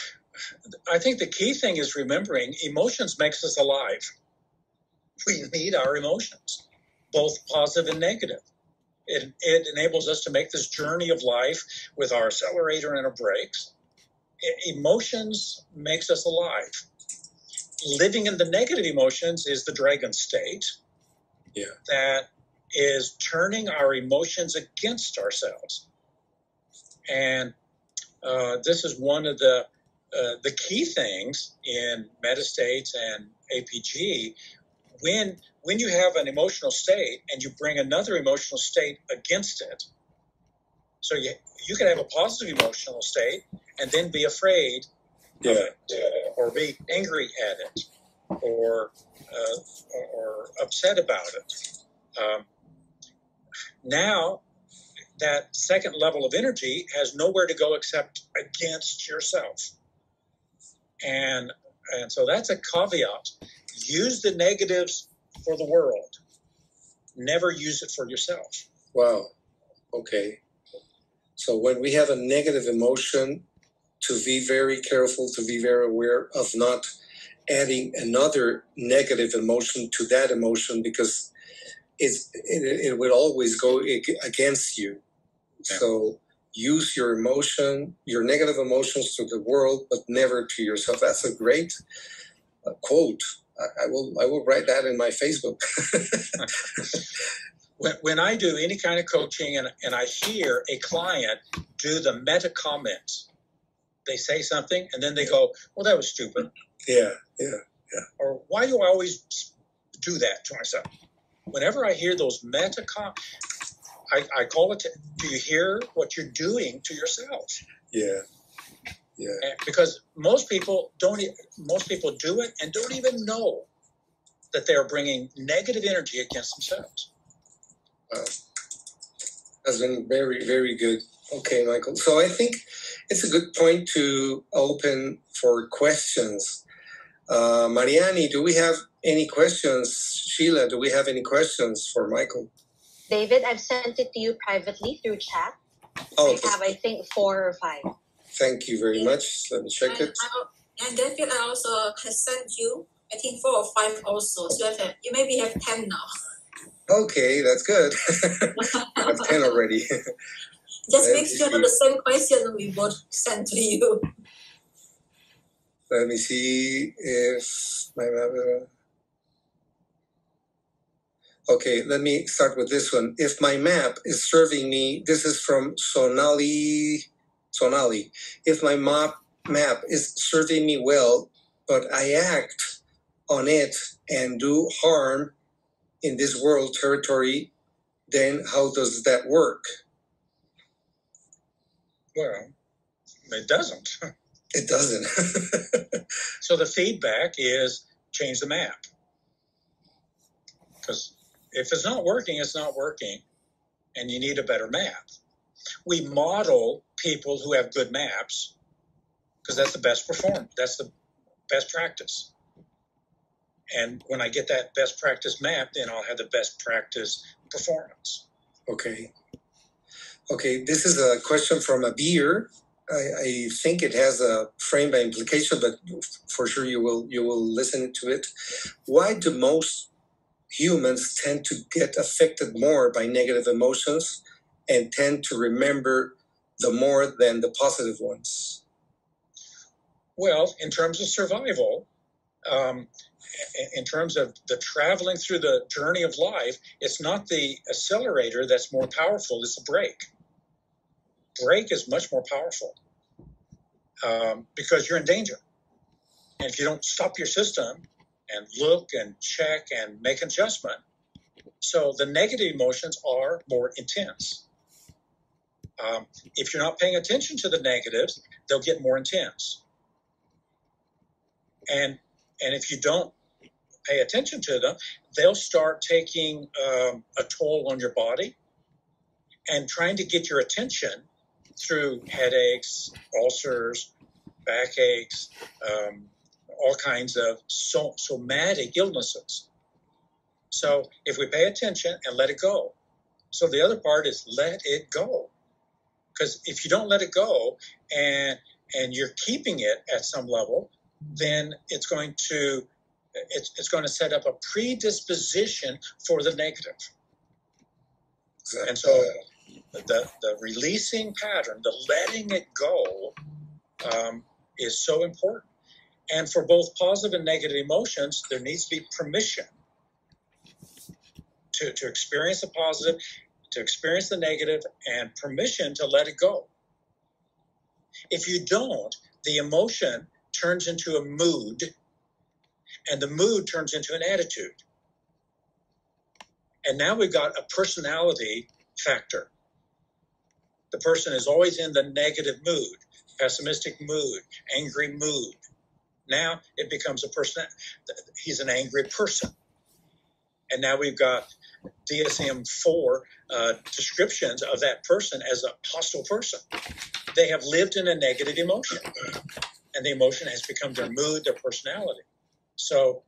I think the key thing is remembering emotions makes us alive. We need our emotions, both positive and negative. It enables us to make this journey of life with our accelerator and our brakes. Emotions makes us alive. Living in the negative emotions is the dragon state. Yeah. That is turning our emotions against ourselves. And this is one of the key things in metastates and APG. When you have an emotional state and you bring another emotional state against it, so you can have a positive emotional state and then be afraid of it, or be angry at it, or upset about it. Now, that second level of energy has nowhere to go except against yourself. And so that's a caveat. Use the negatives for the world. Never use it for yourself. Wow. Okay. So when we have a negative emotion, to be very careful, to be very aware of not adding another negative emotion to that emotion, because it will always go against you. Yeah. So use your emotion, your negative emotions to the world, but never to yourself. That's a great quote. I will write that in my Facebook. When I do any kind of coaching and I hear a client do the meta comments, they say something and then they go, well, that was stupid. Yeah. Or why do I always do that to myself? Whenever I hear those meta comments, I call it, do you hear what you're doing to yourself? Yeah. Because most people do it and don't even know that they're bringing negative energy against themselves. That's been very, very good. Okay, Michael. So I think it's a good point to open for questions. Mariani, do we have any questions? Sheila, do we have any questions for Michael? David, I've sent it to you privately through chat. Oh, I have, I think, 4 or 5. Thank you very much. Let me check it. And David, I also has sent you, I think, 4 or 5 also. So you maybe have 10 now. Okay, that's good. I have 10 already. Just make sure the same question we both sent to you. Let me see if my map. Okay, let me start with this one. If my map is serving me, this is from Sonali. If my map is serving me well, but I act on it and do harm in this world territory, then how does that work? Well, it doesn't. It doesn't. So the feedback is change the map. Because if it's not working, it's not working, and you need a better map. We model people who have good maps because that's the best performance. That's the best practice. And when I get that best practice map, then I'll have the best practice performance. Okay. Okay, this is a question from a beer. I think it has a frame by implication, but for sure you will listen to it. Why do most humans tend to get affected more by negative emotions and tend to remember the more than the positive ones? Well, in terms of survival, in terms of the traveling through the journey of life, it's not the accelerator that's more powerful, it's the brake. Brake is much more powerful because you're in danger. And if you don't stop your system and look and check and make an adjustment, so the negative emotions are more intense. If you're not paying attention to the negatives, they'll get more intense. And if you don't pay attention to them, they'll start taking a toll on your body and trying to get your attention through headaches, ulcers, backaches, all kinds of somatic illnesses. So if we pay attention and let it go. So the other part is let it go. Because if you don't let it go and you're keeping it at some level, then it's going to set up a predisposition for the negative. And so the releasing pattern, the letting it go, is so important. And for both positive and negative emotions, there needs to be permission to experience the positive, to experience the negative, and permission to let it go. If you don't, the emotion turns into a mood, and the mood turns into an attitude. And now we've got a personality factor. The person is always in the negative mood, pessimistic mood, angry mood. Now it becomes a person. He's an angry person. And now we've got DSM-4 descriptions of that person as a hostile person. They have lived in a negative emotion, and the emotion has become their mood, their personality. So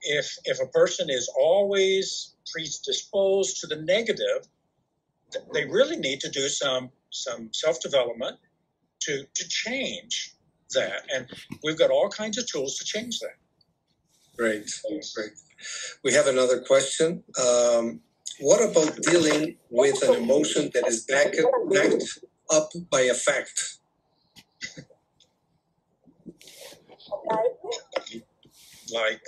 if a person is always predisposed to the negative, they really need to do some self-development to change that. And we've got all kinds of tools to change that. Great. We have another question. What about dealing with an emotion that is backed up by a fact? Like,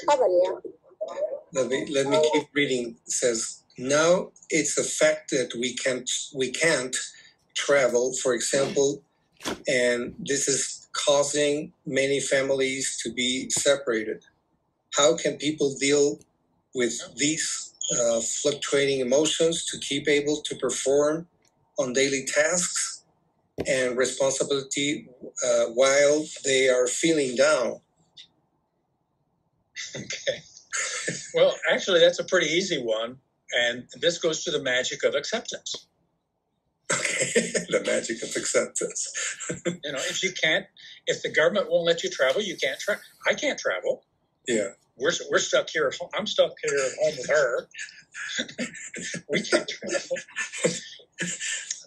let me keep reading. It says, now it's a fact that we can't travel, for example, and this is causing many families to be separated. How can people deal with these fluctuating emotions to keep able to perform on daily tasks and responsibility while they are feeling down? Okay. Well, actually, that's a pretty easy one. And this goes to the magic of acceptance. Okay, the magic of acceptance. You know, if the government won't let you travel, you can't travel. I can't travel. Yeah. We're stuck here at home. I'm stuck here at home with her. We can't travel.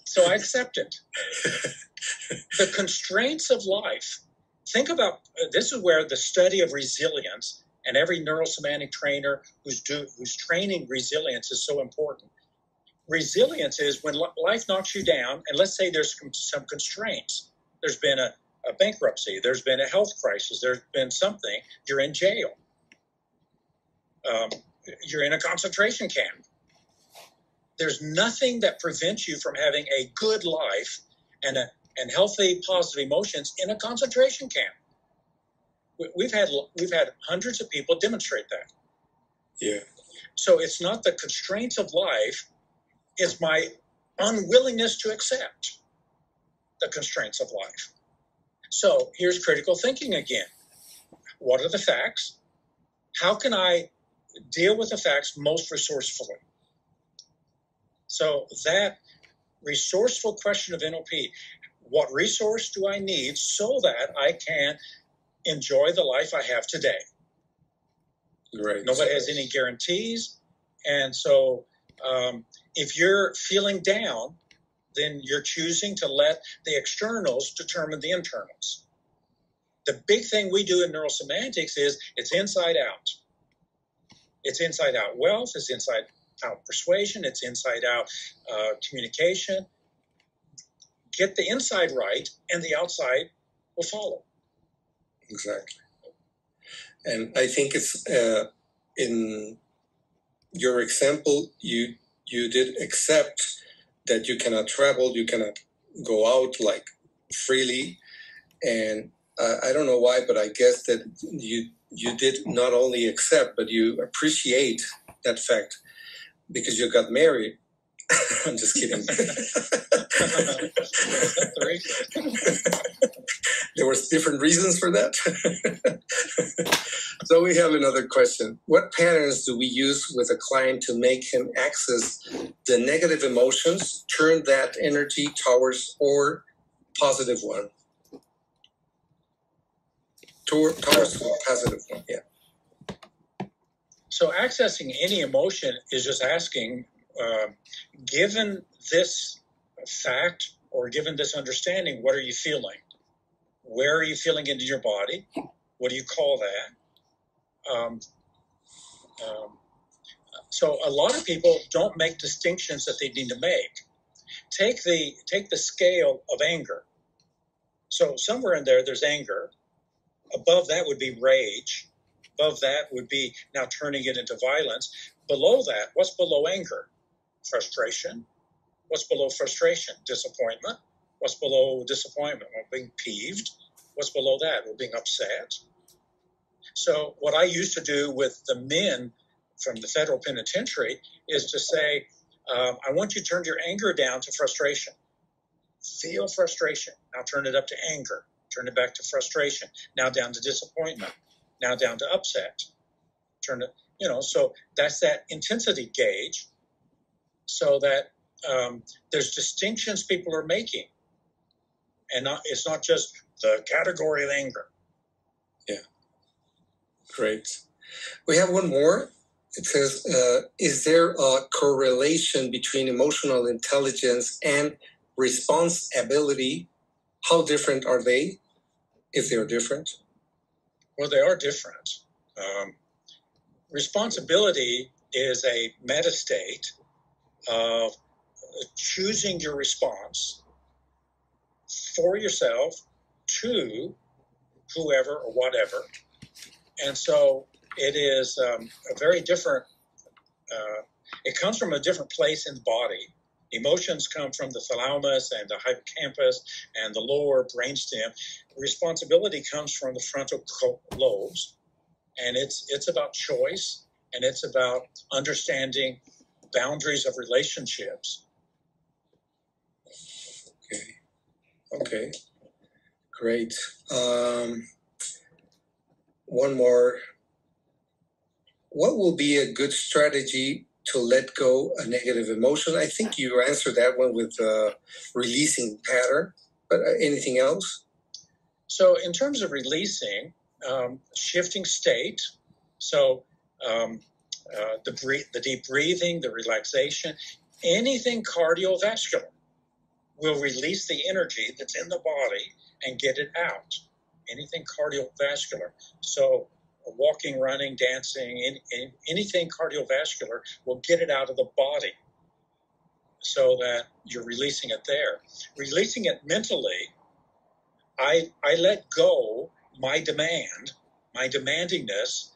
So I accept it. The constraints of life. Think about, this is where the study of resilience, and every neurosemantic trainer who's training resilience is so important. Resilience is when life knocks you down, and let's say there's some constraints. There's been a bankruptcy. There's been a health crisis. There's been something. You're in jail. You're in a concentration camp. There's nothing that prevents you from having a good life and healthy, positive emotions in a concentration camp. We've had hundreds of people demonstrate that. Yeah. So it's not the constraints of life; it's my unwillingness to accept the constraints of life. So here's critical thinking again. What are the facts? How can I deal with the facts most resourcefully? So that resourceful question of NLP, what resource do I need so that I can enjoy the life I have today? Great. Nobody has any guarantees. And so if you're feeling down, then you're choosing to let the externals determine the internals. The big thing we do in neurosemantics is it's inside out. It's inside out wealth, it's inside out persuasion, it's inside out communication. Get the inside right, and the outside will follow. Exactly. And I think it's in your example, you did accept that you cannot travel, you cannot go out like freely, and I don't know why, but I guess that you did not only accept, but you appreciate that fact because you got married. I'm just kidding. There was different reasons for that. So we have another question. What patterns do we use with a client to make him access the negative emotions, turn that energy towards or positive one? Towards a positive one, yeah. So accessing any emotion is just asking, given this fact or given this understanding, what are you feeling? Where are you feeling it in your body? What do you call that? So a lot of people don't make distinctions that they need to make. Take the scale of anger. So somewhere in there's anger. Above that would be rage. Above that would be now turning it into violence. Below that, what's below anger? Frustration. What's below frustration? Disappointment. What's below disappointment? Well, being peeved. What's below that? Well, being upset. So what I used to do with the men from the federal penitentiary is to say, I want you to turn your anger down to frustration. Feel frustration. Now turn it up to anger. Turn it back to frustration. Now down to disappointment. Now down to upset. Turn it, so that's that intensity gauge, so that there's distinctions people are making. And it's not just the category of anger. Yeah. Great. We have one more. It says, is there a correlation between emotional intelligence and response ability? How different are they, if they're different? Well, they are different. Responsibility is a meta state of choosing your response for yourself to whoever or whatever. And so it is a very different, it comes from a different place in the body. Emotions come from the thalamus and the hippocampus and the lower brainstem. Responsibility comes from the frontal lobes, and it's about choice, and it's about understanding boundaries of relationships. Okay. Great. One more. What will be a good strategy to let go a negative emotion? I think you answered that one with releasing pattern, but anything else? So in terms of releasing, shifting state, so the deep breathing, the relaxation, anything cardiovascular will release the energy that's in the body and get it out. Anything cardiovascular. So walking, running, dancing, anything cardiovascular will get it out of the body so that you're releasing it there. Releasing it mentally, I let go my demandingness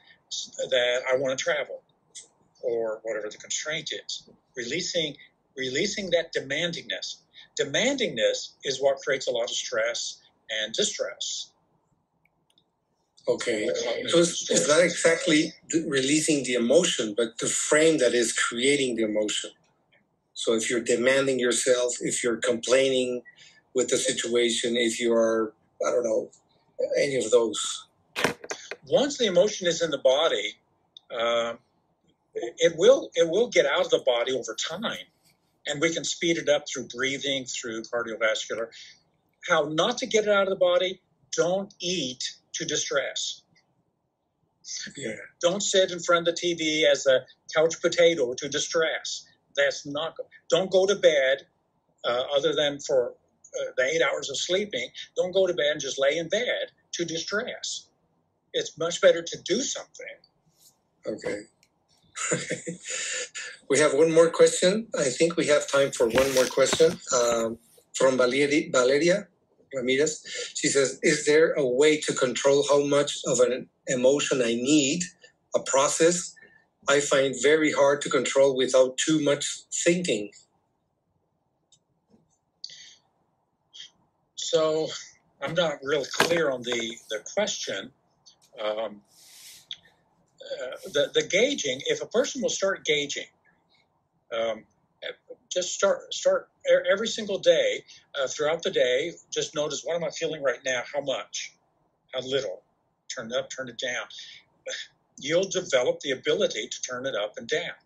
that I want to travel or whatever the constraint is. Releasing that demandingness. Demandingness is what creates a lot of stress and distress. Okay, so it's not exactly releasing the emotion, but the frame that is creating the emotion. So if you're demanding yourself, if you're complaining with the situation, if you are, I don't know, any of those. Once the emotion is in the body, it will get out of the body over time, and we can speed it up through breathing, through cardiovascular. How not to get it out of the body? Don't eat to distress. Yeah. Don't sit in front of the TV as a couch potato to distress. That's not good. Don't go to bed other than for the 8 hours of sleeping. Don't go to bed and just lay in bed to distress. It's much better to do something. Okay. We have one more question. I think we have time for one more question from Valeria Ramirez. She says, is there a way to control how much of an emotion I need, a process I find very hard to control without too much thinking? So I'm not real clear on the question. The gauging, if a person will start gauging, just start every single day, throughout the day, just notice, what am I feeling right now? How much? How little? Turn it up, turn it down. You'll develop the ability to turn it up and down.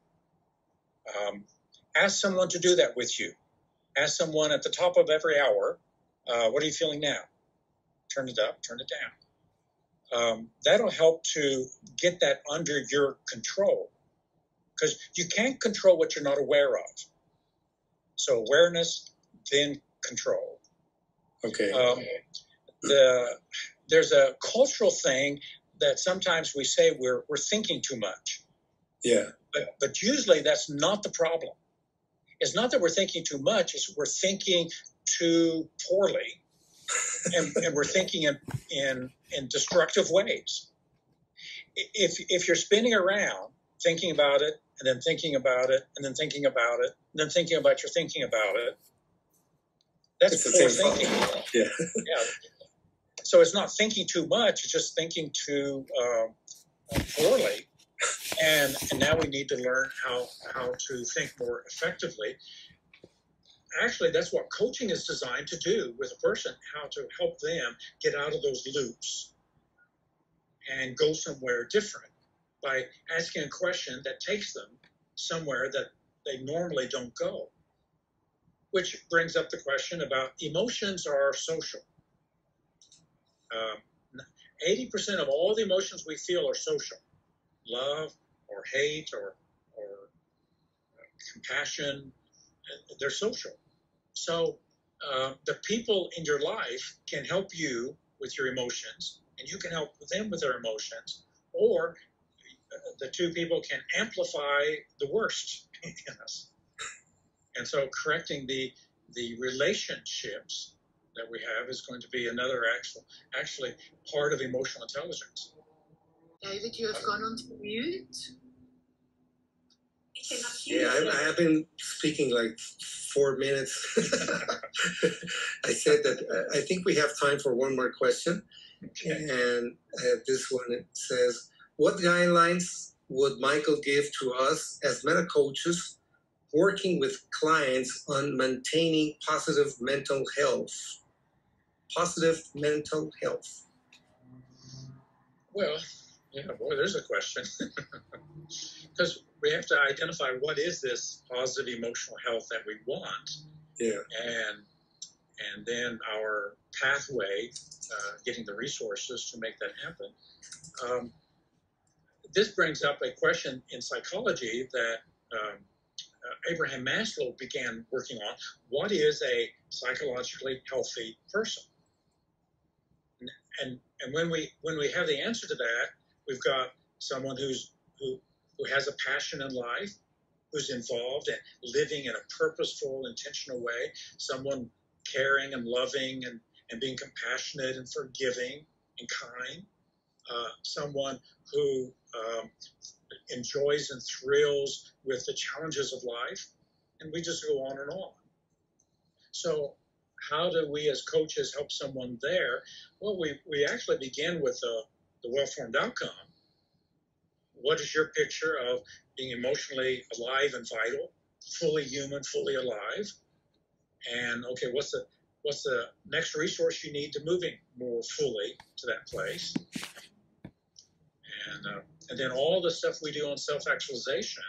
Ask someone to do that with you. Ask someone at the top of every hour, what are you feeling now? Turn it up, turn it down. That'll help to get that under your control, because you can't control what you're not aware of. So awareness, then control. Okay. There's a cultural thing that sometimes we say we're thinking too much. Yeah. But usually that's not the problem. It's not that we're thinking too much, it's we're thinking too poorly. and we're thinking in destructive ways. If you're spinning around thinking about it, and then thinking about it, and then thinking about it, and then thinking about your thinking about it, that's poor thinking. Yeah. Yeah. So it's not thinking too much, it's just thinking too poorly. And now we need to learn how to think more effectively. Actually, that's what coaching is designed to do with a person, how to help them get out of those loops and go somewhere different by asking a question that takes them somewhere that they normally don't go. Which brings up the question about emotions are social. 80% of all the emotions we feel are social. Love or hate or compassion, they're social. So the people in your life can help you with your emotions, and you can help them with their emotions, or the two people can amplify the worst in us. And so correcting the relationships that we have is going to be another actually part of emotional intelligence. David, you have gone on to mute. Yeah, I have been speaking like 4 minutes. I said that I think we have time for one more question. Okay. And I have this one. It says, what guidelines would Michael give to us as meta coaches working with clients on maintaining positive mental health? Positive mental health. Well, Yeah, boy, there's a question. Because we have to identify what is this positive emotional health that we want. Yeah. And then our pathway, getting the resources to make that happen. This brings up a question in psychology that Abraham Maslow began working on. What is a psychologically healthy person? And when we have the answer to that, we've got someone who has a passion in life, who's involved and living in a purposeful, intentional way, someone caring and loving and being compassionate and forgiving and kind, someone who enjoys and thrills with the challenges of life, and we just go on and on. So how do we as coaches help someone there? Well, we actually begin with the well-formed outcome. What is your picture of being emotionally alive and vital, fully human, fully alive? And okay, what's the next resource you need to moving more fully to that place? And then all the stuff we do on self-actualization,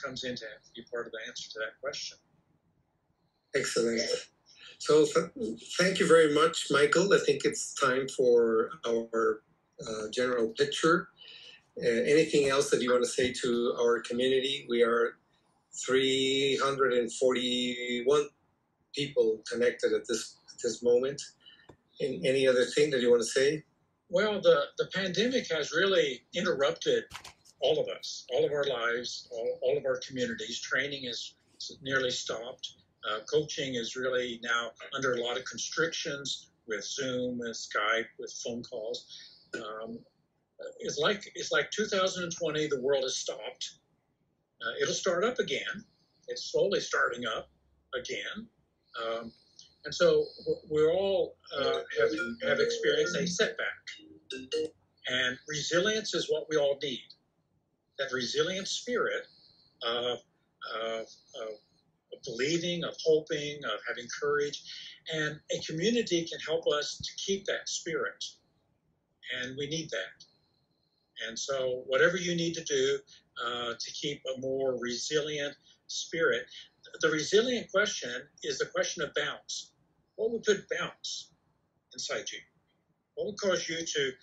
comes in to be part of the answer to that question. Excellent. So thank you very much, Michael. I think it's time for our general picture. Anything else that you want to say to our community? We are 341 people connected at this moment. And any other thing that you want to say? Well, the pandemic has really interrupted all of us, all of our lives, all of our communities. Training is nearly stopped. Coaching is really now under a lot of constrictions with Zoom, with Skype, with phone calls. It's like 2020. The world has stopped. It'll start up again. It's slowly starting up again. And so we're all have experienced a setback. And resilience is what we all need. That resilient spirit of believing, of hoping, of having courage. And a community can help us to keep that spirit. And we need that. And so whatever you need to do to keep a more resilient spirit, the resilient question is the question of bounce. What would put bounce inside you? What would cause you to,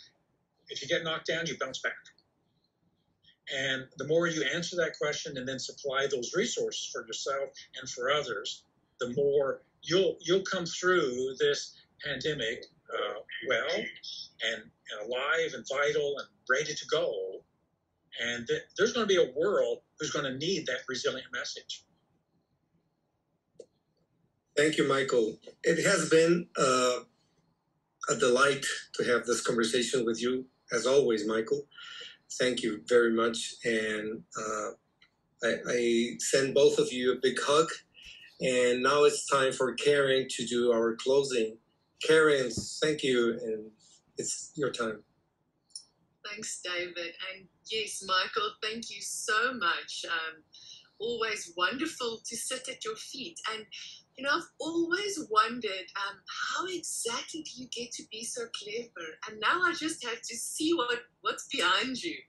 if you get knocked down, you bounce back? And the more you answer that question and then supply those resources for yourself and for others, the more you'll come through this pandemic well and alive and vital and ready to go. And there's going to be a world who's going to need that resilient message. Thank you, Michael. It has been a delight to have this conversation with you, as always, Michael. Thank you very much. And I send both of you a big hug. And now it's time for Karen to do our closing. Karen, thank you. And it's your time. Thanks, David. And yes, Michael, thank you so much. Always wonderful to sit at your feet. And, I've always wondered how exactly do you get to be so clever? And now I just have to see what's behind you.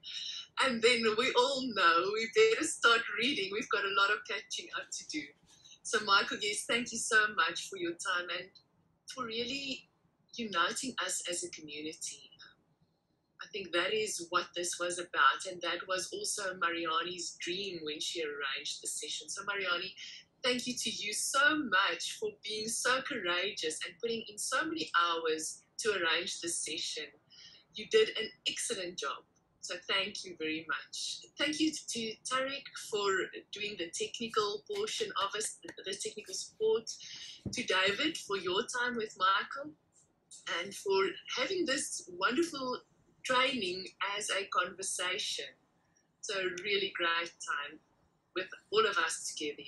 And then we all know we better start reading. We've got a lot of catching up to do. So, Michael, yes, thank you so much for your time and for really uniting us as a community. I think that is what this was about, and that was also Mariani's dream when she arranged the session. So, Mariani, thank you to you so much for being so courageous and putting in so many hours to arrange this session. You did an excellent job. So thank you very much. Thank you to Tarek for doing the technical portion of us, the technical support. To David for your time with Michael and for having this wonderful training as a conversation. So really great time with all of us together.